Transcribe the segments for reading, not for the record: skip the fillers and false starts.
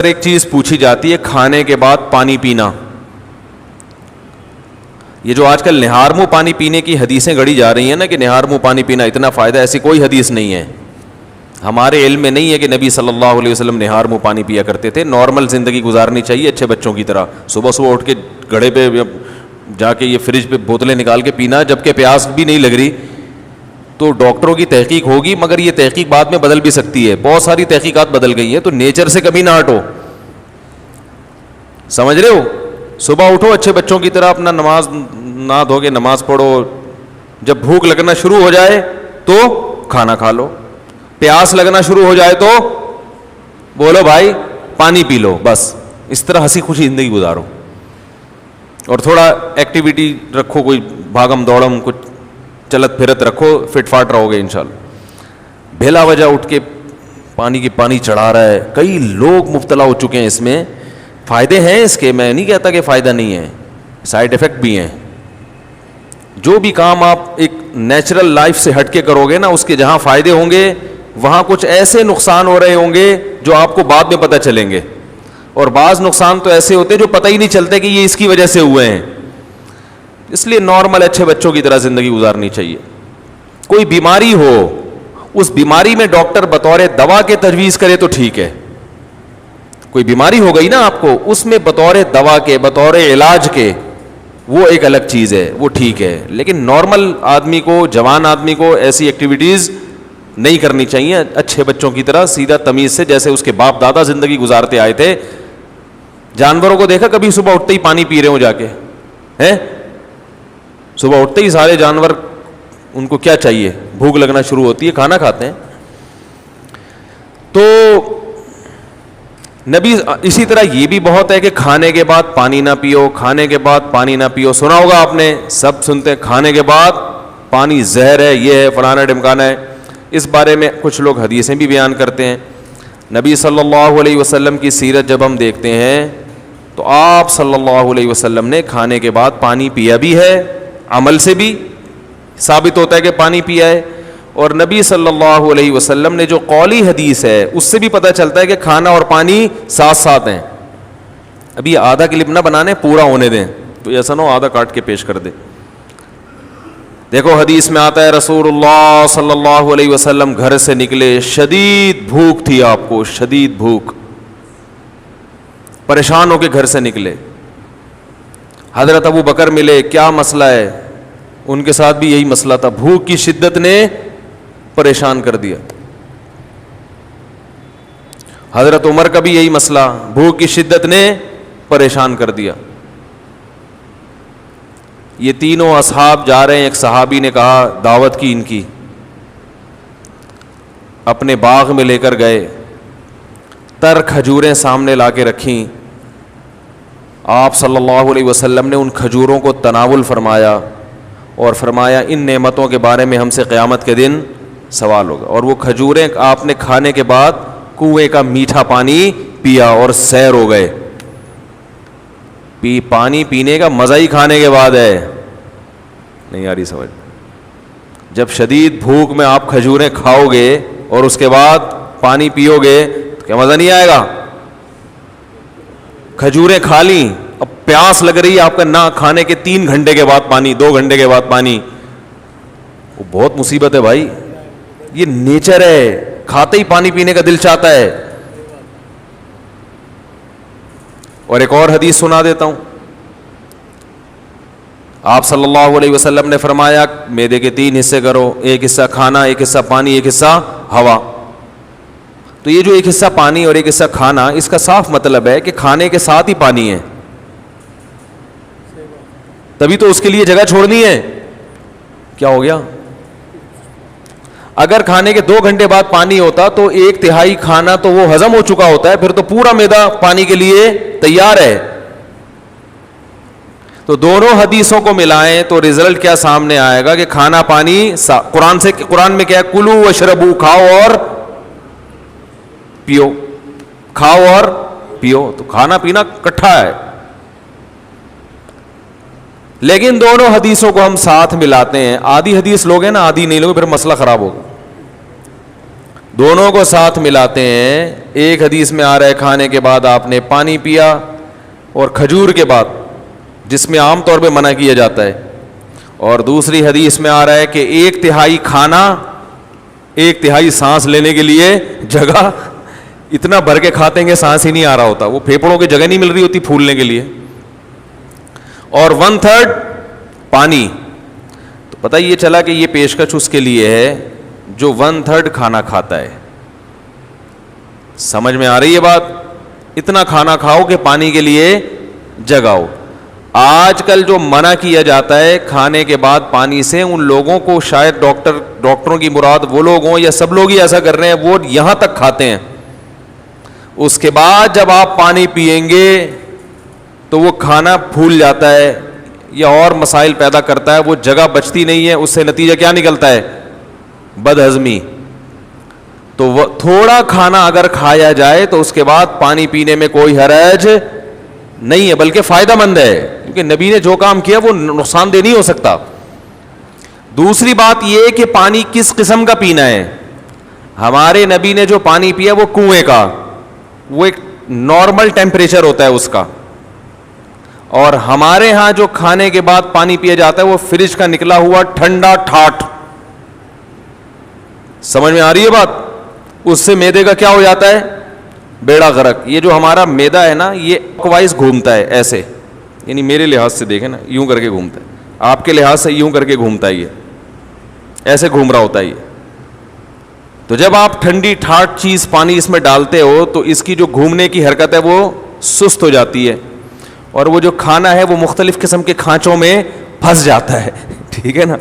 ایک چیز پوچھی جاتی ہے کھانے کے بعد پانی پینا. یہ جو آج کل نہار منہ پانی پینے کی حدیثیں گڑھی جا رہی ہیں نا کہ نہار منہ پانی پینا اتنا فائدہ، ایسی کوئی حدیث نہیں ہے. ہمارے علم میں نہیں ہے کہ نبی صلی اللہ علیہ وسلم نہار منہ پانی پیا کرتے تھے. نارمل زندگی گزارنی چاہیے اچھے بچوں کی طرح. صبح صبح اٹھ کے گھڑے پہ جا کے یہ فریج پہ بوتلیں نکال کے پینا جبکہ پیاس بھی نہیں لگ رہی. تو ڈاکٹروں کی تحقیق ہوگی مگر یہ تحقیق بعد میں بدل بھی سکتی ہے. بہت ساری تحقیقات بدل گئی ہیں. تو نیچر سے کبھی نہ ہٹو. سمجھ رہے ہو؟ صبح اٹھو اچھے بچوں کی طرح، اپنا نماز نہ دھو کے نماز پڑھو. جب بھوک لگنا شروع ہو جائے تو کھانا کھا لو. پیاس لگنا شروع ہو جائے تو بولو بھائی پانی پی لو. بس اس طرح ہنسی خوشی زندگی گزارو اور تھوڑا ایکٹیویٹی رکھو، کوئی بھاگم دوڑم، کچھ چلت پھرت رکھو، فٹ فاٹ رہو گے انشاءاللہ. بھلا وجہ اٹھ کے پانی چڑھا رہا ہے. کئی لوگ مبتلا ہو چکے ہیں اس میں. فائدے ہیں اس کے، میں نہیں کہتا کہ فائدہ نہیں ہے، سائیڈ افیکٹ بھی ہیں. جو بھی کام آپ ایک نیچرل لائف سے ہٹ کے کرو گے نا، اس کے جہاں فائدے ہوں گے وہاں کچھ ایسے نقصان ہو رہے ہوں گے جو آپ کو بعد میں پتہ چلیں گے. اور بعض نقصان تو ایسے ہوتے ہیں جو پتہ ہی نہیں چلتے کہ یہ اس کی وجہ سے ہوئے ہیں. اس لیے نارمل اچھے بچوں کی طرح زندگی گزارنی چاہیے. کوئی بیماری ہو، اس بیماری میں ڈاکٹر بطور دوا کے تجویز کرے تو ٹھیک ہے. کوئی بیماری ہو گئی نا آپ کو، اس میں بطور دوا کے، بطور علاج کے، وہ ایک الگ چیز ہے، وہ ٹھیک ہے. لیکن نارمل آدمی کو، جوان آدمی کو ایسی ایکٹیویٹیز نہیں کرنی چاہیے. اچھے بچوں کی طرح سیدھا تمیز سے، جیسے اس کے باپ دادا زندگی گزارتے آئے تھے. جانوروں کو دیکھا کبھی صبح اٹھتے ہی پانی پی رہے ہوں جا کے؟ ہیں؟ صبح اٹھتے ہی سارے جانور، ان کو کیا چاہیے؟ بھوک لگنا شروع ہوتی ہے، کھانا کھاتے ہیں. تو نبی اسی طرح یہ بھی بہت ہے کہ کھانے کے بعد پانی نہ پیو، کھانے کے بعد پانی نہ پیو. سنا ہوگا آپ نے، سب سنتے ہیں کھانے کے بعد پانی زہر ہے، یہ ہے، فلانا ڈمکانا ہے. اس بارے میں کچھ لوگ حدیثیں بھی بیان کرتے ہیں. نبی صلی اللہ علیہ وسلم کی سیرت جب ہم دیکھتے ہیں تو آپ صلی اللہ علیہ وسلم نے کھانے کے بعد پانی پیا بھی ہے، عمل سے بھی ثابت ہوتا ہے کہ پانی پیا ہے. اور نبی صلی اللہ علیہ وسلم نے جو قولی حدیث ہے اس سے بھی پتہ چلتا ہے کہ کھانا اور پانی ساتھ ساتھ ہیں. ابھی آدھا کلپ نہ بنانے، پورا ہونے دیں، تو ایسا نہ ہو آدھا کاٹ کے پیش کر دے. دیکھو حدیث میں آتا ہے رسول اللہ صلی اللہ علیہ وسلم گھر سے نکلے، شدید بھوک تھی آپ کو، شدید بھوک، پریشان ہو کے گھر سے نکلے. حضرت ابو بکر ملے، کیا مسئلہ ہے؟ ان کے ساتھ بھی یہی مسئلہ تھا، بھوک کی شدت نے پریشان کر دیا. حضرت عمر کا بھی یہی مسئلہ، بھوک کی شدت نے پریشان کر دیا. یہ تینوں اصحاب جا رہے ہیں. ایک صحابی نے کہا، دعوت کی ان کی، اپنے باغ میں لے کر گئے، تر کھجوریں سامنے لا کے رکھیں. آپ صلی اللہ علیہ وسلم نے ان کھجوروں کو تناول فرمایا اور فرمایا ان نعمتوں کے بارے میں ہم سے قیامت کے دن سوال ہوگا. اور وہ کھجوریں آپ نے کھانے کے بعد کنویں کا میٹھا پانی پیا اور سیر ہو گئے. پانی پینے کا مزہ ہی کھانے کے بعد ہے. نہیں آ رہی سمجھ؟ جب شدید بھوک میں آپ کھجوریں کھاؤ گے اور اس کے بعد پانی پیو گے تو کیا مزہ نہیں آئے گا؟ کھجوریں کھا لیں، اب پیاس لگ رہی ہے آپ کا، نہ کھانے کے 3 گھنٹے کے بعد پانی، 2 گھنٹے کے بعد پانی، وہ بہت مصیبت ہے بھائی. یہ نیچر ہے، کھاتے ہی پانی پینے کا دل چاہتا ہے. اور ایک اور حدیث سنا دیتا ہوں. آپ صلی اللہ علیہ وسلم نے فرمایا معدے کے 3 حصے کرو، ایک حصہ کھانا، ایک حصہ پانی، ایک حصہ ہوا. تو یہ جو ایک حصہ پانی اور ایک حصہ کھانا، اس کا صاف مطلب ہے کہ کھانے کے ساتھ ہی پانی ہے، تبھی تو اس کے لیے جگہ چھوڑنی ہے. کیا ہو گیا؟ اگر کھانے کے 2 گھنٹے بعد پانی ہوتا تو 1/3 کھانا تو وہ ہضم ہو چکا ہوتا ہے، پھر تو پورا معدہ پانی کے لیے تیار ہے. تو دونوں حدیثوں کو ملائیں تو رزلٹ کیا سامنے آئے گا کہ کھانا پانی قرآن میں کیا ہے؟ کلو واشربو، کھاؤ اور پیو، کھاؤ اور پیو. تو کھانا پینا کٹھا ہے. لیکن دونوں حدیثوں کو ہم ساتھ ملاتے ہیں. آدھی حدیث لوگ ہیں نا، آدھی نہیں لوگ، پھر مسئلہ خراب ہوگا. دونوں کو ساتھ ملاتے ہیں. ایک حدیث میں آ رہا ہے کھانے کے بعد آپ نے پانی پیا, اور کھجور کے بعد, جس میں عام طور پہ منع کیا جاتا ہے, اور دوسری حدیث میں آ رہا ہے کہ 1/3 کھانا 1/3 سانس لینے کے لیے جگہ. اتنا بھر کے کھاتے ہیں کہ سانس ہی نہیں آ رہا ہوتا, وہ پھیپھڑوں کی جگہ نہیں مل رہی ہوتی پھولنے کے لیے. اور 1/3 پانی. تو پتہ یہ چلا کہ یہ پیشکش اس کے لیے ہے جو 1/3 کھانا کھاتا ہے. سمجھ میں آ رہی ہے بات؟ اتنا کھانا کھاؤ کہ پانی کے لیے جگہ ہو. آج کل جو منع کیا جاتا ہے کھانے کے بعد پانی سے, ان لوگوں کو شاید ڈاکٹروں کی مراد وہ لوگ ہوں یا سب لوگ ہی ایسا کر رہے ہیں, وہ یہاں تک کھاتے ہیں. اس کے بعد جب آپ پانی پئیں گے تو وہ کھانا پھول جاتا ہے یا اور مسائل پیدا کرتا ہے, وہ جگہ بچتی نہیں ہے. اس سے نتیجہ کیا نکلتا ہے؟ بد ہضمی. تو وہ تھوڑا کھانا اگر کھایا جائے تو اس کے بعد پانی پینے میں کوئی حرج نہیں ہے, بلکہ فائدہ مند ہے, کیونکہ نبی نے جو کام کیا وہ نقصان دہ نہیں ہو سکتا. دوسری بات یہ کہ پانی کس قسم کا پینا ہے. ہمارے نبی نے جو پانی پیا وہ کنویں کا, وہ ایک نارمل ٹیمپریچر ہوتا ہے اس کا. اور ہمارے ہاں جو کھانے کے بعد پانی پیا جاتا ہے وہ فریج کا نکلا ہوا ٹھنڈا ٹھاٹ. سمجھ میں آ رہی ہے بات؟ اس سے معدے کا کیا ہو جاتا ہے؟ بیڑا غرق. یہ جو ہمارا معدہ ہے نا, یہ وائز گھومتا ہے ایسے, یعنی میرے لحاظ سے دیکھیں نا, یوں کر کے گھومتا ہے. آپ کے لحاظ سے یوں کر کے گھومتا ہے, یہ ایسے گھوم رہا ہوتا ہے یہ. تو جب آپ ٹھنڈی ٹھاٹ چیز پانی اس میں ڈالتے ہو تو اس کی جو گھومنے کی حرکت ہے وہ سست ہو جاتی ہے, اور وہ جو کھانا ہے وہ مختلف قسم کے کھانچوں میں پھنس جاتا ہے. ٹھیک ہے نا؟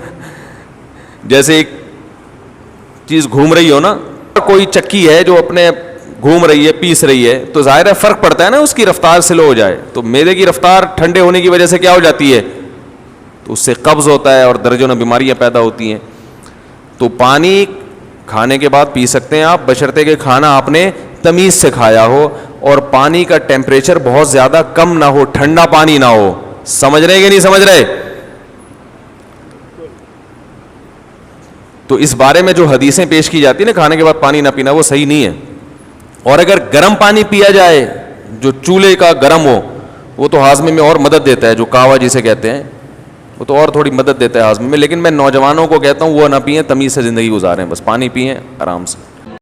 جیسے ایک چیز گھوم رہی ہو نا, کوئی چکی ہے جو اپنے گھوم رہی ہے, پیس رہی ہے, تو ظاہر ہے فرق پڑتا ہے نا, اس کی رفتار سلو ہو جائے تو معدے کی رفتار ٹھنڈے ہونے کی وجہ سے کیا ہو جاتی ہے, تو اس سے قبض ہوتا ہے اور درجنوں بیماریاں پیدا ہوتی ہیں. تو پانی کھانے کے بعد پی سکتے ہیں آپ, بشرطے کہ کھانا آپ نے تمیز سے کھایا ہو اور پانی کا ٹیمپریچر بہت زیادہ کم نہ ہو, ٹھنڈا پانی نہ ہو. سمجھ رہے کہ نہیں سمجھ رہے؟ تو اس بارے میں جو حدیثیں پیش کی جاتی ہیں نا کھانے کے بعد پانی نہ پینا, وہ صحیح نہیں ہے. اور اگر گرم پانی پیا جائے جو چولہے کا گرم ہو, وہ تو ہاضمے میں اور مدد دیتا ہے, جو کہوا جسے کہتے ہیں, وہ تو اور تھوڑی مدد دیتا ہے ہاضمے میں. لیکن میں نوجوانوں کو کہتا ہوں وہ نہ پئیں, تمیز سے زندگی گزاریں, بس پانی پئیں آرام سے.